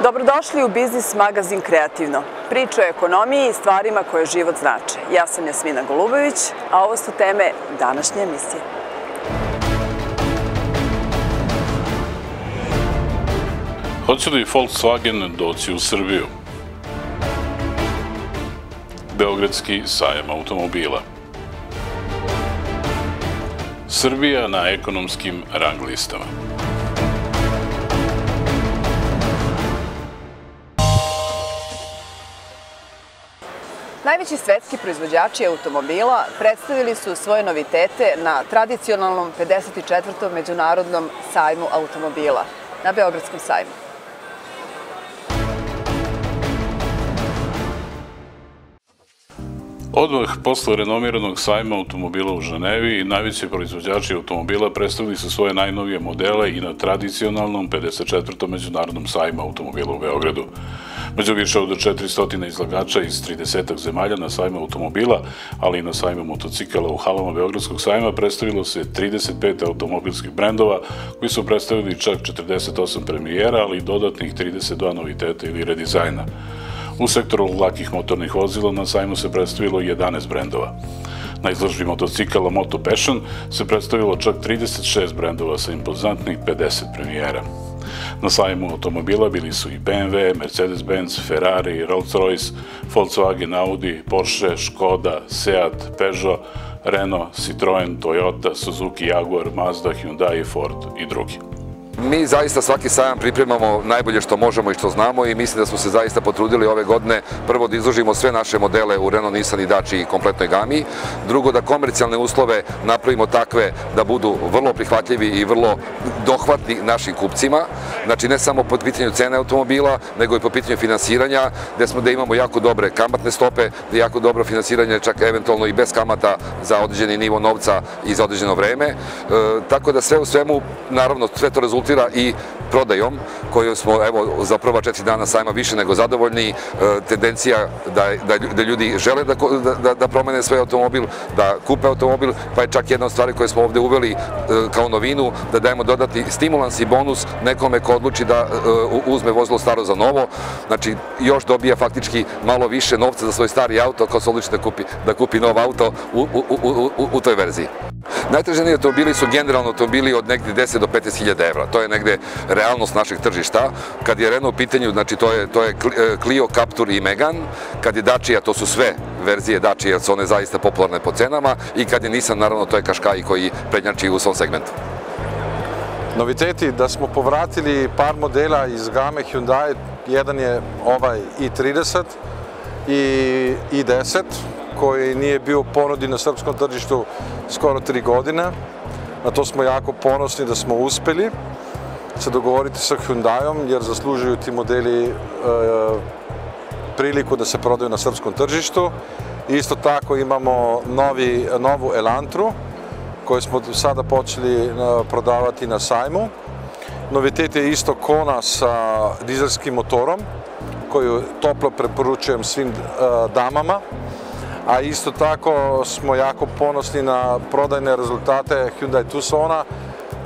Dobrodošli u Biznis magazin Kreativno. Priča o ekonomiji i stvarima koje život znače. Ja sam Jasmina Golubović, a ovo su teme današnje emisije. Hoće li Volkswagen doći u Srbiju? Beogradski sajam automobila. Srbija na ekonomskim rang listama. Najveći svetski proizvođači automobila predstavili su svoje novitete na tradicionalnom 54. Međunarodnom sajmu automobila na Beogradskom sajmu. Odmah posle renomiranog sajma automobila u Ženevi, najveći proizvođači automobila predstavili su svoje najnovije modele i na tradicionalnom 54. Međunarodnom sajmu automobila u Beogradu. Među više od 400 izlagača iz 30 zemalja na sajmu automobila, ali i na sajmu motocikala u halama Beogradskog sajma predstavilo se 35 automobilskih brendova koji su predstavili čak 48 premijera, ali i dodatnih 32 noviteta ili redizajna. U sektoru lakih motornih vozila na sajmu se predstavilo 11 brendova. Na izložbi motocikala Moto Passion se predstavilo čak 36 brendova sa impozantnih 50 premijera. Na sajmu automobila bili su i BMW, Mercedes-Benz, Ferrari, Rolls-Royce, Volkswagen, Audi, Porsche, Škoda, Seat, Peugeot, Renault, Citroen, Toyota, Suzuki, Jaguar, Mazda, Hyundai, Ford i drugi. Mi zaista svaki sajam pripremamo najbolje što možemo i što znamo i mislim da smo se zaista potrudili ove godine prvo da izložimo sve naše modele u Renault, Nissan i Dacia i kompletnoj gami, drugo da komercijalne uslove napravimo takve da budu vrlo prihvatljivi i vrlo dohvatni našim kupcima, znači ne samo po pitanju cene automobila, nego i po pitanju finansiranja, gde imamo jako dobre kamatne stope, gde je jako dobro finansiranje, čak eventualno i bez kamata za određeni nivo novca i za određeno vreme, tako da sve u svemu, naravno, sve to rezultira i prodajom koju smo, evo, za prva 4 dana sajma više nego zadovoljni, tendencija da ljudi žele da promene svoj automobil, da kupe automobil, pa je čak jedna od stvari koje smo ovde uveli kao novinu, da dajemo dodatni stimulans i bonus nekome ko odluči da uzme vozilo staro za novo, znači još dobija faktički malo više novca za svoj stari auto kao se odluči da kupi nov auto u toj verziji. Najtraženiji automobili su generalno automobili od negde 10 do 15.000 evra. To je negde realnost našeg tržišta. Kad je Renault u pitanju, znači to je Clio, Captur i Megane. Kad je Dacia, to su sve verzije Dacia, jer su one zaista popularne po cenama. I kad je Nissan, naravno, to je Qashqai koji prednjači u svom segmentu. Noviteti da smo povratili par modela iz game Hyundai. Jedan je ovaj i30 i i10, koji nije bio u ponudi na srpskom tržištu skoro 3 godine. Na to smo jako ponosni da smo uspeli se dogovoriti sa Hyundaiom, jer zaslužuju ti modeli priliku da se prodaju na srpskom tržištu. Isto tako imamo novu Elantru, koju smo sada počeli prodavati na sajmu. Novitet je isto Kona sa dizelskim motorom, koju toplo preporučujem svim damama. A isto tako smo jako ponosni na prodajne rezultate Hyundai Tucsona,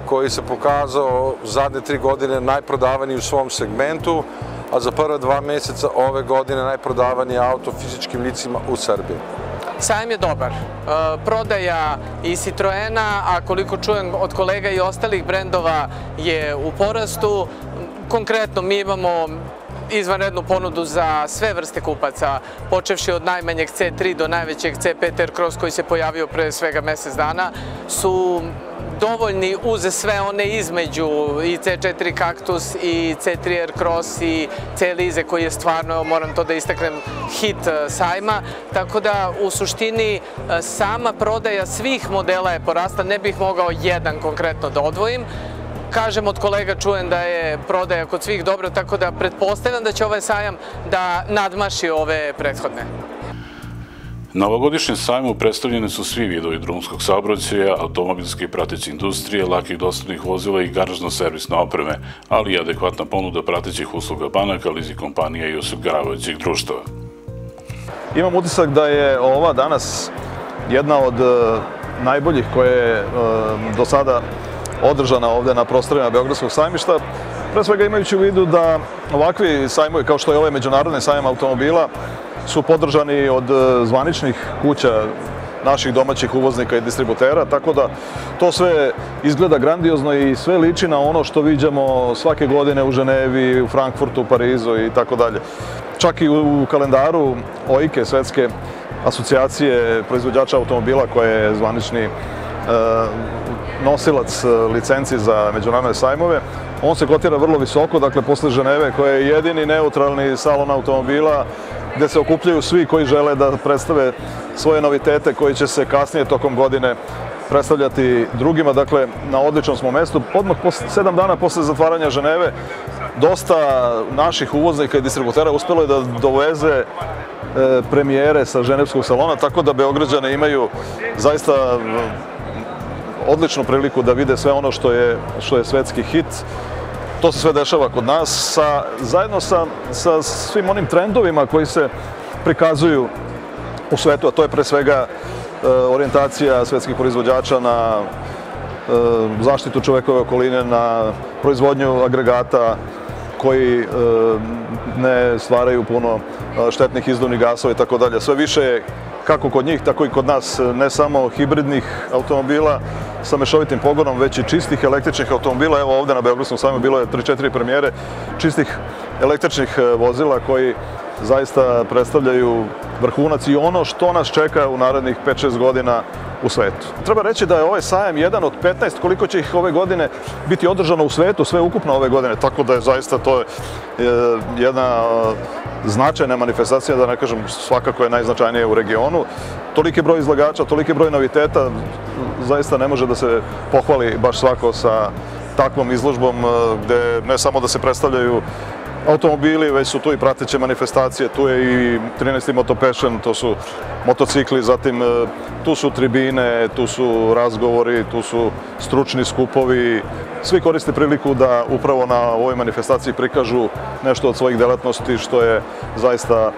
koji se pokazao zadnje 3 godine najprodavaniji u svom segmentu, a za prve 2 mjeseca ove godine najprodavaniji auto fizičkim licima u Srbiji. Sajam je dobar. Prodaja i Citroena, a koliko čujem od kolega i ostalih brendova, je u porastu. Konkretno mi imamo izvanrednu ponudu za sve vrste kupaca, počevši od najmanjeg C3 do najvećeg C5 Aircross koji se pojavio pre svega mjesec dana, su dovoljni uz sve one između i C4 Cactus i C3 Aircross i C Elize koji je stvarno, moram to da istaknem, hit sajma, tako da u suštini sama prodaja svih modela je porasla, ne bih mogao jedan konkretno da odvojim. Kažem, od kolega čujem da je prodaja kod svih dobra, tako da pretpostavljam da će ovaj sajam da nadmaši ove prethodne. Na ovogodišnjem sajmu predstavljene su svi vidovi drumskog saobraćaja, automobilske i prateće industrije, lakih dostavnih vozila i garažno-servisne opreme, ali i adekvatna ponuda pratećih usluga banaka, leasing kompanija i osiguravajućih društava. Imam utisak da je ova danas jedna od najboljih koje je do sada održana ovde na prostorima Beogradskog sajmišta. Pre svega imajući u vidu da ovakvi sajmovi, kao što je ovaj međunarodni sajam automobila, su podržani od zvaničnih kuća naših domaćih uvoznika i distributera, tako da to sve izgleda grandiozno i sve liči na ono što viđamo svake godine u Ženevi, u Frankfurtu, u Parizu i tako dalje. Čak i u kalendaru OIKE, Svetske asocijacije proizvođača automobila, koja je zvanični nosilac licenci za međunarodne sajmove, on se kotira vrlo visoko, dakle posle Ženeve, koja je jedini neutralni salon automobila gde se okupljaju svi koji žele da predstave svoje novitete koji će se kasnije tokom godine predstavljati drugima. Dakle, na odličnom smo mestu. Odmah 7 dana posle zatvaranja Ženeve, dosta naših uvoznika i distributera uspelo je da doveze premijere sa ženevskog salona, tako da Beograđane imaju zaista odličnu priliku da vide sve ono što je svetski hit. To se sve dešava kod nas, zajedno sa svim onim trendovima koji se prikazuju u svetu, a to je pre svega orijentacija svetskih proizvođača na zaštitu čovekove okoline, na proizvodnju agregata koji ne stvaraju puno štetnih izduvnih gasova i tako dalje. Sve više, kako kod njih, tako i kod nas, ne samo hibridnih automobila sa mešovitim pogonom, već i čistih električnih automobila. Evo ovde na Beogradskom sajmu bilo je 3-4 premijere čistih električnih vozila koji zaista predstavljaju vrhunac i ono što nas čeka u narednih 5-6 godina u svetu. Treba reći da je ovaj sajam jedan od 15, koliko će ih ove godine biti održano u svetu, sve ukupno ove godine, tako da je zaista to jedna značajna manifestacija, da ne kažem svakako je najznačajnije u regionu. Toliki broj izlagača, toliki broj noviteta, zaista ne može da se pohvali baš svako sa takvom izložbom gde ne samo da se predstavljaju automobili, već su tu i prateće manifestacije, tu je i 13. Moto Passion, to su motocikli, zatim tu su tribine, tu su razgovori, tu su stručni skupovi. Svi koriste priliku da upravo na ovoj manifestaciji prikažu nešto od svojih delatnosti, što je zaista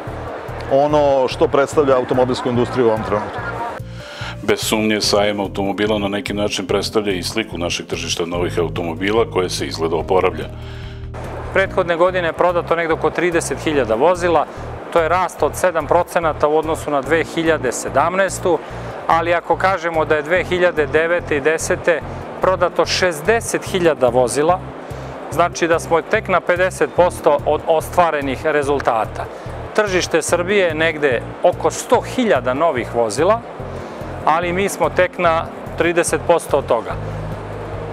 ono što predstavlja automobilsku industriju u ovom trenutku. Bez sumnje, sajam automobila na neki način predstavlja i sliku našeg tržišta novih automobila koje se izgleda oporavlja. Prethodne godine je prodato negde oko 30.000 vozila, to je rast od 7% u odnosu na 2017. Ali ako kažemo da je 2009. i 2010. prodato 60.000 vozila, znači da smo tek na 50% od ostvarenih rezultata. Tržište Srbije je negde oko 100.000 novih vozila, ali mi smo tek na 30% od toga.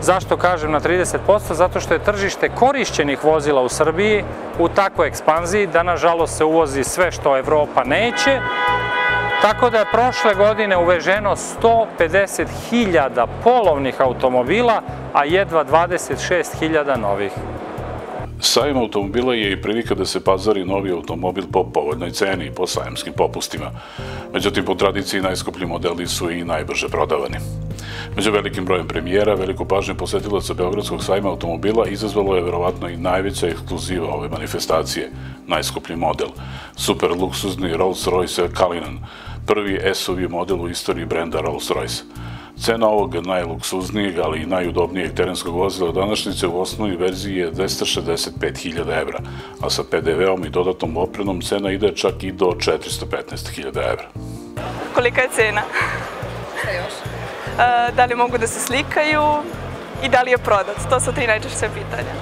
Zašto kažem na 30%? Zato što je tržište korišćenih vozila u Srbiji u takvoj ekspanziji da nažalost se uvozi sve što Evropa neće, tako da je prošle godine uveženo 150.000 polovnih automobila, a jedva 26.000 novih. Sajam automobila je i prilika da se pazari novi automobil po povoljnoj ceni i po sajamskim popustima. Međutim, po tradiciji najskuplji modeli su i najbrže prodavani. Među velikim brojem premijera, veliku pažnju posetilaca Beogradskog sajma automobila izazvalo je verovatno i najveća ekskluziva ove manifestacije, najskuplji model, super luksuzni Rolls-Royce Cullinan, prvi SUV model u istoriji brenda Rolls-Royce. Cena ovog najluksuznijeg, ali i najudobnijeg terenskog vozila današnjice u osnovnoj verziji je 265.000 evra, a sa PDV-om i dodatnom opremom cena ide čak i do 415.000 evra. Kolika je cena? Šta još? Da li mogu da se slikaju i da li je prodat? To su 3 najčešće pitanja.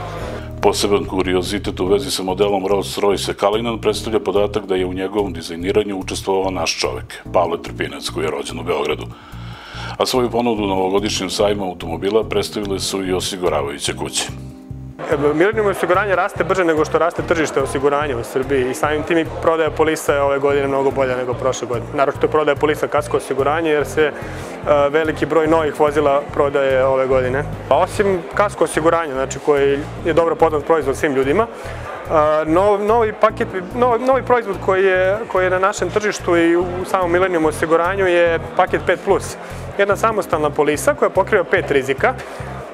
Poseban kuriozitet u vezi sa modelom Rolls-Royce Cullinan predstavlja podatak da je u njegovom dizajniranju učestvovao naš čovek, Pavle Trpinac, koji je rođen u Beogradu. A svoju ponudu na ovogodišnjem sajmu automobila predstavile su i osiguravajuće kuće. Milenijum osiguranje raste brže nego što raste tržište osiguranja u Srbiji i samim tim i prodaja polisa je ove godine mnogo bolja nego prošle godine. Naročito prodaja polisa kasko osiguranje jer se veliki broj novih vozila prodaje ove godine. Osim kasko osiguranja, znači koji je dobro poznat proizvod svim ljudima, novi proizvod koji je na našem tržištu i u samom Milenijum osiguranju je paket 5+. Jedna samostalna polisa koja pokriva 5 rizika.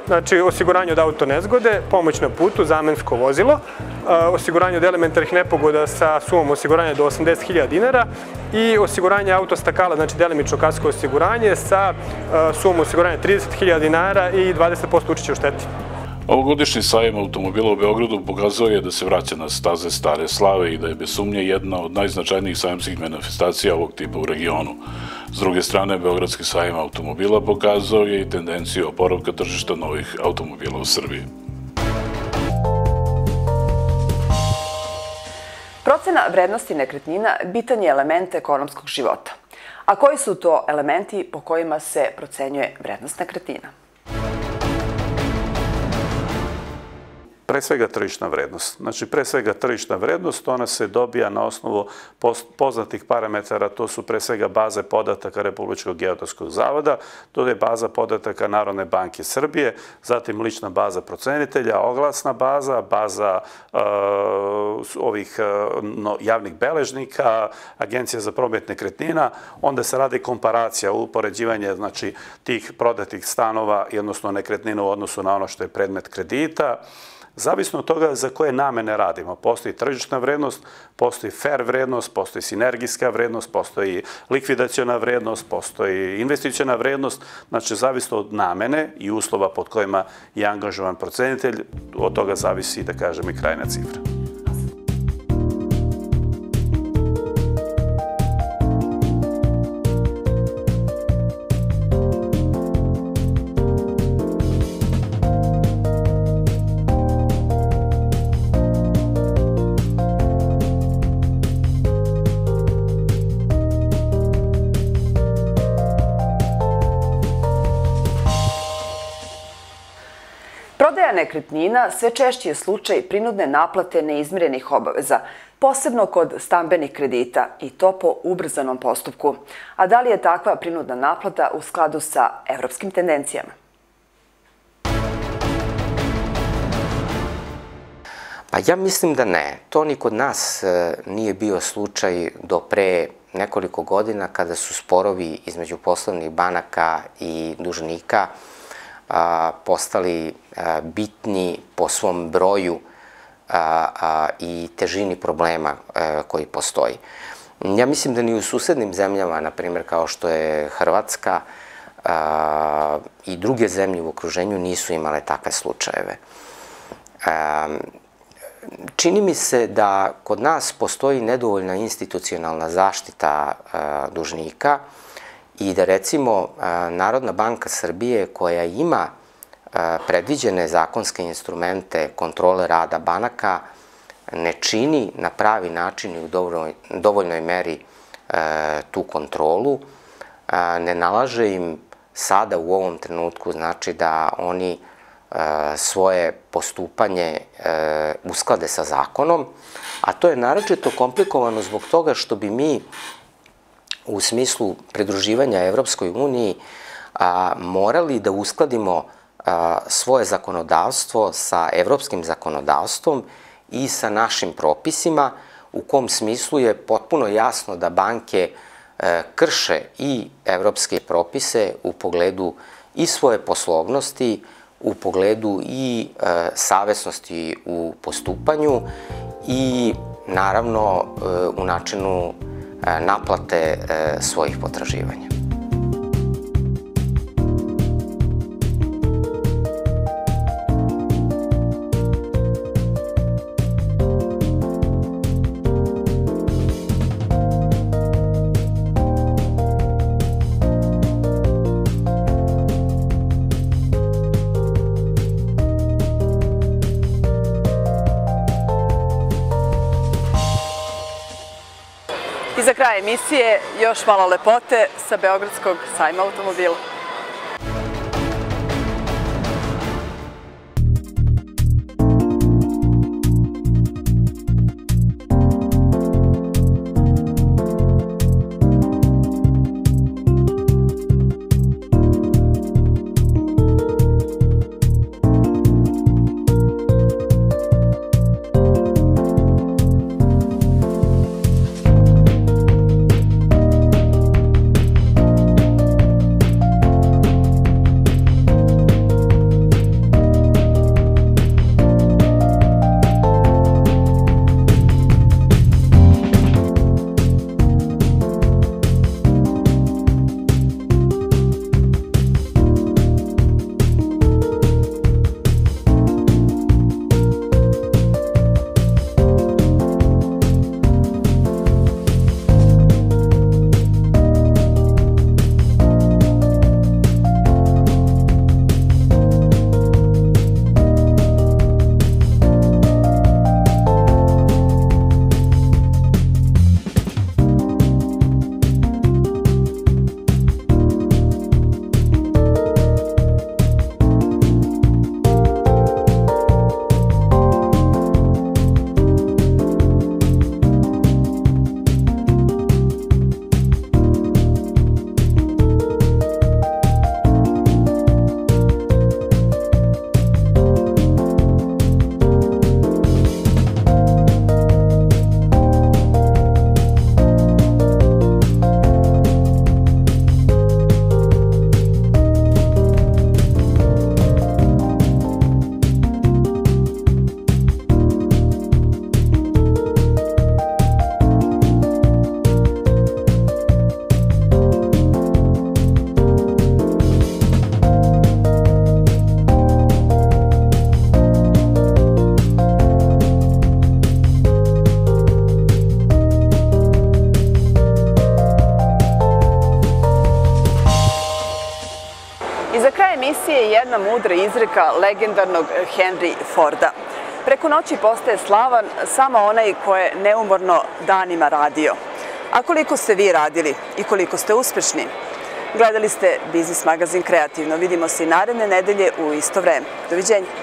Znači, osiguranje od auto nezgode, pomoć na putu, zamensko vozilo, osiguranje od elementarnih nepogoda sa sumom osiguranja do 80.000 dinara i osiguranje autostakala, znači delimično kasko osiguranje sa sumom osiguranja 30.000 dinara i 20% učešća u šteti. Ovogodišnji sajam automobila u Beogradu pokazao je da se vraća na staze stare slave i da je bez sumnje jedna od najznačajnijih sajamskih manifestacija ovog tipa u regionu. S druge strane, Beogradski sajam automobila pokazao je i tendenciju oporavka tržišta novih automobila u Srbiji. Procena vrednosti nekretnina bitan je element ekonomskog života. A koji su to elementi po kojima se procenjuje vrednost nekretnina? Pre svega tržišna vrednost. Znači, pre svega tržišna vrednost, ona se dobija na osnovu poznatih parametara, to su pre svega baze podataka Republičkog geodetskog zavoda, to je baza podataka Narodne banke Srbije, zatim lična baza procenitelja, oglasna baza, baza ovih javnih beležnika, Agencija za promet nekretnina, onda se radi komparacija, upoređivanje, znači, tih prodatih stanova, odnosno nekretnina u odnosu na ono što je predmet kredita. Zavisno od toga za koje namene radimo. Postoji tržišna vrednost, postoji fair vrednost, postoji sinergijska vrednost, postoji likvidaciona vrednost, postoji investiciona vrednost. Znači, zavisno od namene i uslova pod kojima je angažovan procenitelj, od toga zavisi, da kažem, i krajna cifra. Prodaja nekretnina sve češći je slučaj prinudne naplate neizmirenih obaveza, posebno kod stambenih kredita i to po ubrzanom postupku. A da li je takva prinudna naplata u skladu sa evropskim tendencijama? Pa ja mislim da ne. To ni kod nas nije bio slučaj do pre nekoliko godina kada su sporovi između poslovnih banaka i dužnika postali bitni po svom broju i težini problema koji postoji. Ja mislim da ni u susednim zemljama, na primjer kao što je Hrvatska i druge zemlje u okruženju, nisu imale takve slučajeve. Čini mi se da kod nas postoji nedovoljna institucionalna zaštita dužnika i da, recimo, Narodna banka Srbije, koja ima predviđene zakonske instrumente kontrole rada banaka, ne čini na pravi način i u dovoljnoj meri tu kontrolu, ne nalaže im sada u ovom trenutku, znači da oni svoje postupanje usklade sa zakonom, a to je naročito komplikovano zbog toga što bi mi u smislu pridruživanja Evropskoj uniji morali da uskladimo svoje zakonodavstvo sa evropskim zakonodavstvom i sa našim propisima, u kom smislu je potpuno jasno da banke krše i evropske propise u pogledu i svoje poslovnosti, u pogledu i savesnosti u postupanju i naravno u načinu naplate svojih potraživanja. I za kraj emisije još malo lepote sa Beogradskog sajma automobila. je jedna mudra izreka legendarnog Henry Forda. Preko noći postaje slavan samo onaj ko je neumorno danima radio. A koliko ste vi radili i koliko ste uspešni? Gledali ste Biznis magazin Kreativno. Vidimo se i naredne nedelje u isto vreme. Doviđenja.